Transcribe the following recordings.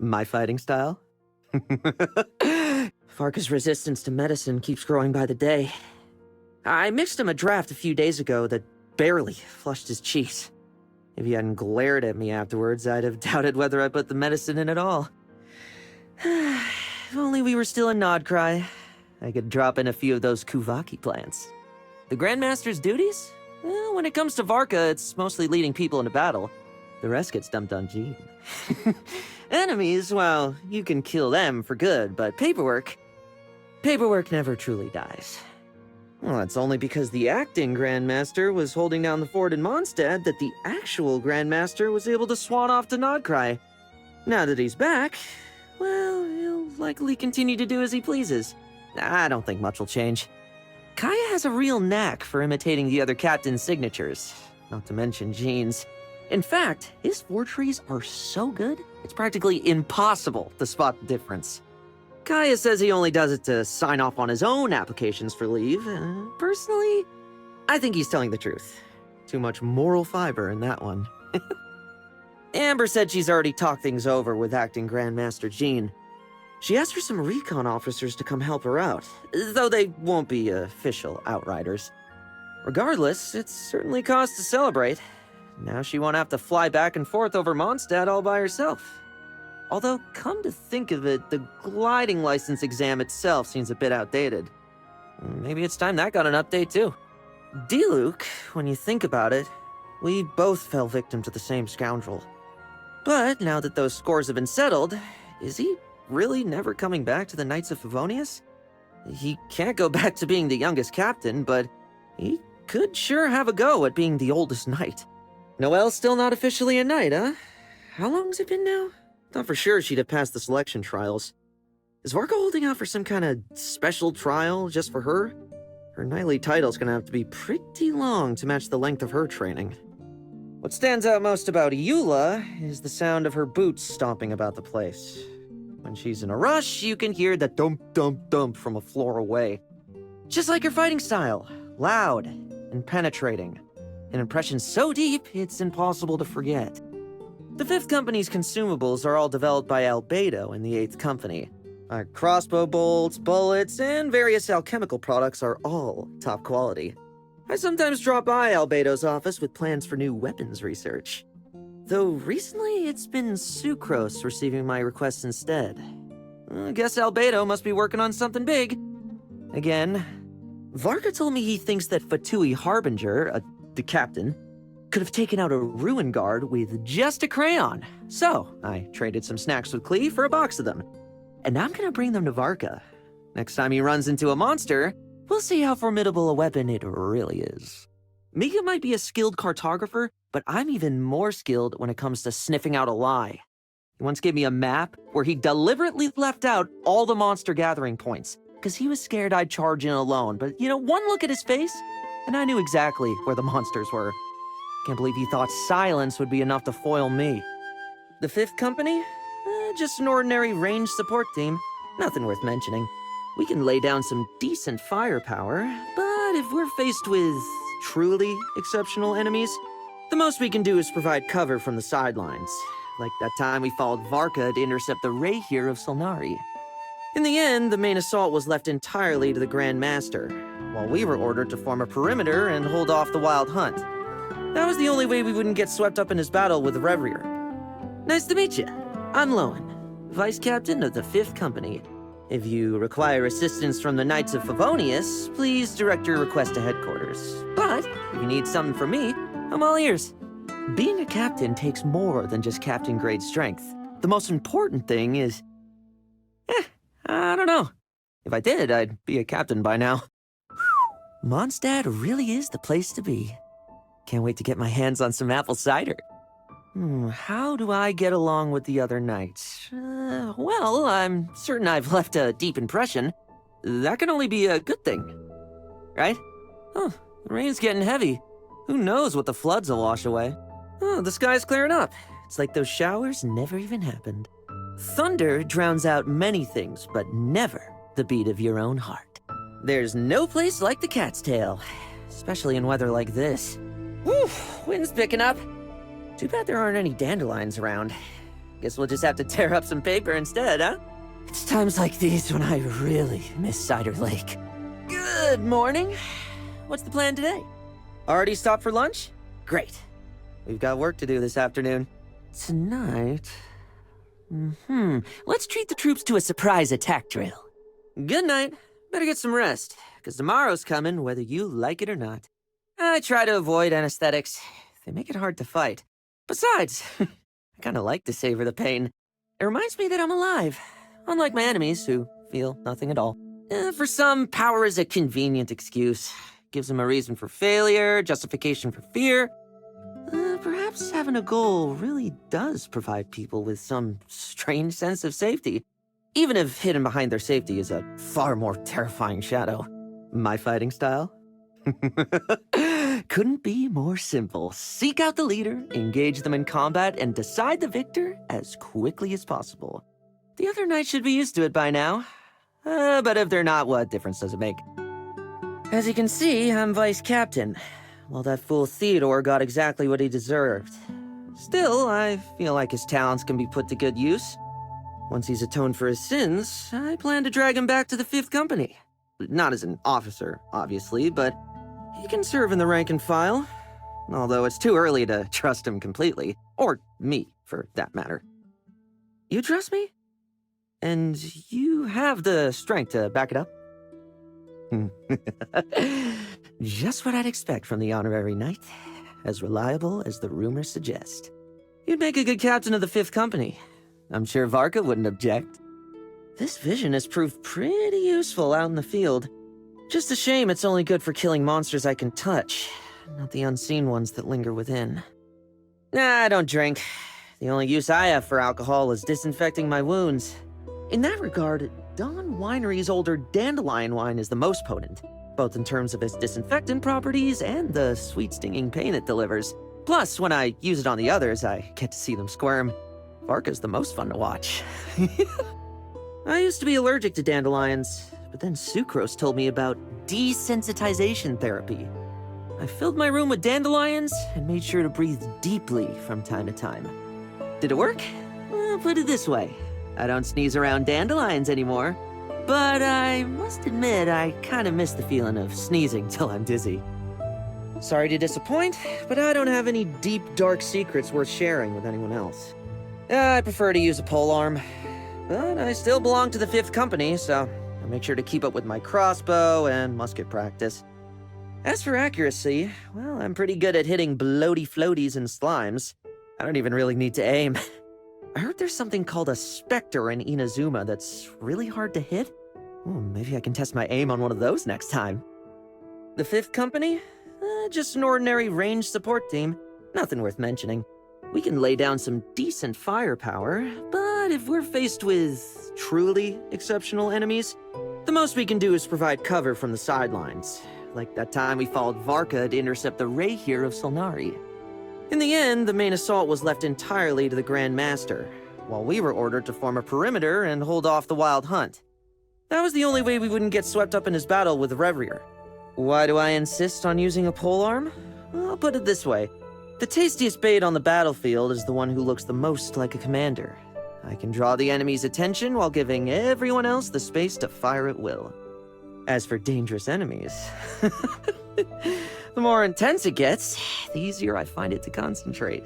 My fighting style? Varka's resistance to medicine keeps growing by the day. I mixed him a draft a few days ago that barely flushed his cheeks. If he hadn't glared at me afterwards, I'd have doubted whether I put the medicine in at all. If only we were still in Nodcry, I could drop in a few of those Kuvaki plants. The Grandmaster's duties? Well, when it comes to VARKA, it's mostly leading people into battle. The rest gets dumped on Jean. Enemies, well, you can kill them for good, but paperwork never truly dies. Well, that's only because the acting Grandmaster was holding down the fort in Mondstadt that the actual Grandmaster was able to swan off to Nodcry. Now that he's back, well, he'll likely continue to do as he pleases. I don't think much will change. Kaya has a real knack for imitating the other captain's signatures, not to mention Jean's. In fact, his forgeries are so good, it's practically impossible to spot the difference. Kaya says he only does it to sign off on his own applications for leave. Personally, I think he's telling the truth. Too much moral fiber in that one. Amber said she's already talked things over with acting Grandmaster Jean. She asked for some Recon officers to come help her out, though they won't be official Outriders. Regardless, it's certainly cause to celebrate. Now she won't have to fly back and forth over Mondstadt all by herself. Although, come to think of it, the gliding license exam itself seems a bit outdated. Maybe it's time that got an update too. DILUC, when you think about it, we both fell victim to the same scoundrel. But now that those scores have been settled, is he really never coming back to the Knights of Favonius? He can't go back to being the youngest captain, but he could sure have a go at being the oldest knight. Noelle's still not officially a knight, huh? How long's it been now? Thought for sure she'd have passed the selection trials. Is VARKA holding out for some kind of special trial just for her? Her knightly title's gonna have to be pretty long to match the length of her training. What stands out most about Eula is the sound of her boots stomping about the place. When she's in a rush, you can hear the dump, dump, dump from a floor away. Just like her fighting style, loud and penetrating. An impression so deep, it's impossible to forget. The 5th Company's consumables are all developed by Albedo in the 8th Company. Our crossbow bolts, bullets, and various alchemical products are all top quality. I sometimes drop by Albedo's office with plans for new weapons research. Though recently, it's been Sucrose receiving my requests instead. I guess Albedo must be working on something big. Again, VARKA told me he thinks that Fatui Harbinger, the captain, could have taken out a ruin guard with just a crayon. So, I traded some snacks with Klee for a box of them. And I'm gonna bring them to VARKA. Next time he runs into a monster, we'll see how formidable a weapon it really is. Mika might be a skilled cartographer, but I'm even more skilled when it comes to sniffing out a lie. He once gave me a map where he deliberately left out all the monster gathering points, because he was scared I'd charge in alone. But, one look at his face, and I knew exactly where the monsters were. Can't believe he thought silence would be enough to foil me. The 5th Company? Just an ordinary range support team. Nothing worth mentioning. We can lay down some decent firepower, but if we're faced with truly exceptional enemies, the most we can do is provide cover from the sidelines. Like that time we followed VARKA to intercept the RERIR of Solnari. In the end, the main assault was left entirely to the Grandmaster, while we were ordered to form a perimeter and hold off the wild hunt. That was the only way we wouldn't get swept up in his battle with the RERIR. Nice to meet you. I'm Lohen, Vice Captain of the 5th Company. If you require assistance from the Knights of Favonius, please direct your request to headquarters. But if you need something from me, I'm all ears. Being a captain takes more than just captain-grade strength. The most important thing is... I don't know. If I did, I'd be a captain by now. Mondstadt really is the place to be. Can't wait to get my hands on some apple cider. How do I get along with the other knights? Well, I'm certain I've left a deep impression. That can only be a good thing. Right? Oh, the rain's getting heavy. Who knows what the floods will wash away? Oh, the sky's clearing up. It's like those showers never even happened. Thunder drowns out many things, but never the beat of your own heart. There's no place like the Cat's Tail, especially in weather like this. Whew, wind's picking up. Too bad there aren't any dandelions around. Guess we'll just have to tear up some paper instead, huh? It's times like these when I really miss Cider Lake. Good morning. What's the plan today? Already stopped for lunch? Great. We've got work to do this afternoon. Tonight... Let's treat the troops to a surprise attack drill. Good night. Better get some rest, because tomorrow's coming whether you like it or not. I try to avoid anesthetics. They make it hard to fight. Besides, I kinda like to savor the pain. It reminds me that I'm alive, unlike my enemies who feel nothing at all. For some, power is a convenient excuse. Gives them a reason for failure, justification for fear. Perhaps having a goal really does provide people with some strange sense of safety, even if hidden behind their safety is a far more terrifying shadow. My fighting style? Couldn't be more simple. Seek out the leader, engage them in combat, and decide the victor as quickly as possible. The other knights should be used to it by now. But if they're not, what difference does it make? As you can see, I'm vice captain. Well, that fool Theodore got exactly what he deserved. Still, I feel like his talents can be put to good use. Once he's atoned for his sins, I plan to drag him back to the 5th Company. Not as an officer, obviously, but he can serve in the rank and file. Although it's too early to trust him completely. Or me, for that matter. You trust me? And you have the strength to back it up? Just what I'd expect from the honorary knight. As reliable as the rumors suggest. You'd make a good captain of the 5th Company. I'm sure VARKA wouldn't object. This vision has proved pretty useful out in the field. Just a shame it's only good for killing monsters I can touch, not the unseen ones that linger within. I don't drink. The only use I have for alcohol is disinfecting my wounds. In that regard, Dawn Winery's older dandelion wine is the most potent, both in terms of its disinfectant properties and the sweet stinging pain it delivers. Plus, when I use it on the others, I get to see them squirm. VARKA's the most fun to watch. I used to be allergic to dandelions, but then Sucrose told me about desensitization therapy. I filled my room with dandelions and made sure to breathe deeply from time to time. Did it work? Well, put it this way. I don't sneeze around dandelions anymore. But I must admit, I kinda miss the feeling of sneezing till I'm dizzy. Sorry to disappoint, but I don't have any deep, dark secrets worth sharing with anyone else. I prefer to use a polearm, but I still belong to the 5th Company, so I make sure to keep up with my crossbow and musket practice. As for accuracy, well, I'm pretty good at hitting bloaty floaties and slimes. I don't even really need to aim. I heard there's something called a Spectre in Inazuma that's really hard to hit. Maybe I can test my aim on one of those next time. The 5th Company? Just an ordinary ranged support team. Nothing worth mentioning. We can lay down some decent firepower, but if we're faced with truly exceptional enemies, the most we can do is provide cover from the sidelines. Like that time we followed VARKA to intercept the RERIR of Solnari. In the end, the main assault was left entirely to the Grandmaster, while we were ordered to form a perimeter and hold off the wild hunt. That was the only way we wouldn't get swept up in his battle with the RERIR. Why do I insist on using a polearm? I'll put it this way. The tastiest bait on the battlefield is the one who looks the most like a commander. I can draw the enemy's attention while giving everyone else the space to fire at will. As for dangerous enemies, the more intense it gets, the easier I find it to concentrate.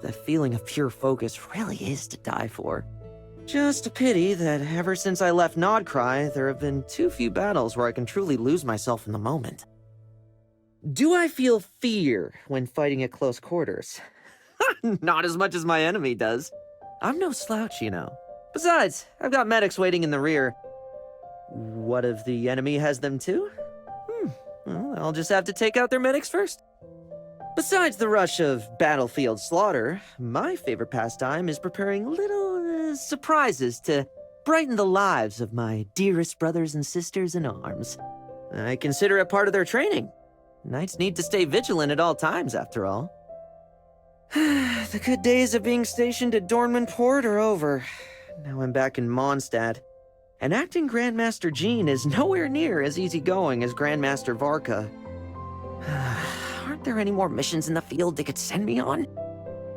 That feeling of pure focus really is to die for. Just a pity that ever since I left Nodcry, there have been too few battles where I can truly lose myself in the moment. Do I feel fear when fighting at close quarters? Not as much as my enemy does. I'm no slouch, you know. Besides, I've got medics waiting in the rear. What if the enemy has them too? Well, I'll just have to take out their medics first. Besides the rush of battlefield slaughter, my favorite pastime is preparing little surprises to brighten the lives of my dearest brothers and sisters in arms. I consider it part of their training. Knights need to stay vigilant at all times, after all. The good days of being stationed at Dornman Port are over. Now I'm back in Mondstadt. And acting Grandmaster Jean is nowhere near as easygoing as Grandmaster VARKA. Aren't there any more missions in the field they could send me on?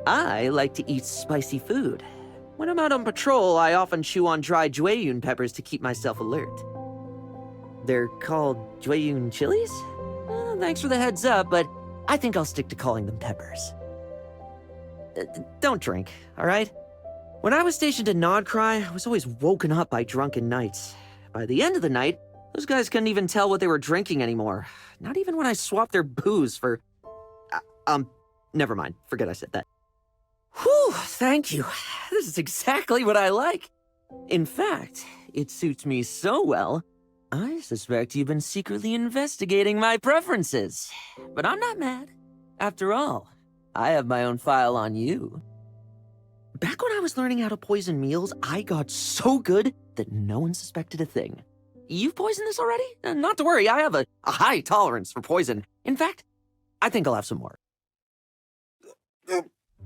I like to eat spicy food. When I'm out on patrol, I often chew on dry Jueyun peppers to keep myself alert. They're called Jueyun chilies? Thanks for the heads up, but I think I'll stick to calling them peppers. Don't drink, alright? When I was stationed in Nodcry, I was always woken up by drunken knights. By the end of the night, those guys couldn't even tell what they were drinking anymore. Not even when I swapped their booze for... never mind. Forget I said that. Whew, thank you. This is exactly what I like. In fact, it suits me so well, I suspect you've been secretly investigating my preferences. But I'm not mad. After all, I have my own file on you. Back when I was learning how to poison meals, I got so good that no one suspected a thing. You've poisoned this already? Not to worry, I have a high tolerance for poison. In fact, I think I'll have some more.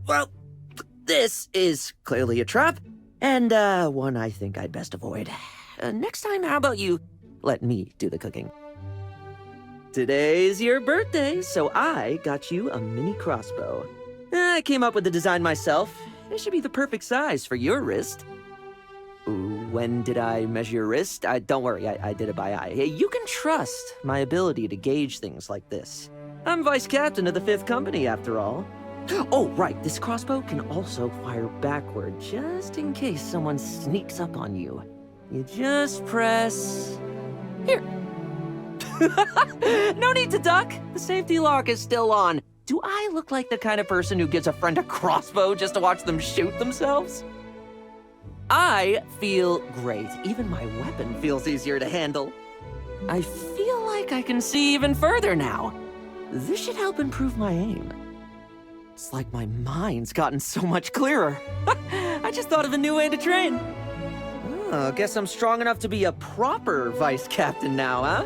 Well, this is clearly a trap, and one I think I'd best avoid. Next time, how about you let me do the cooking? Today's your birthday, so I got you a mini crossbow. I came up with the design myself. It should be the perfect size for your wrist. When did I measure your wrist? Don't worry, I did it by eye. Hey, you can trust my ability to gauge things like this. I'm vice captain of the 5th Company, after all. Oh, right, this crossbow can also fire backward, just in case someone sneaks up on you. You just press... Here. No need to duck. The safety lock is still on. Do I look like the kind of person who gives a friend a crossbow just to watch them shoot themselves? I feel great. Even my weapon feels easier to handle. I feel like I can see even further now. This should help improve my aim. It's like my mind's gotten so much clearer. I just thought of a new way to train. Oh, guess I'm strong enough to be a proper vice captain now, huh?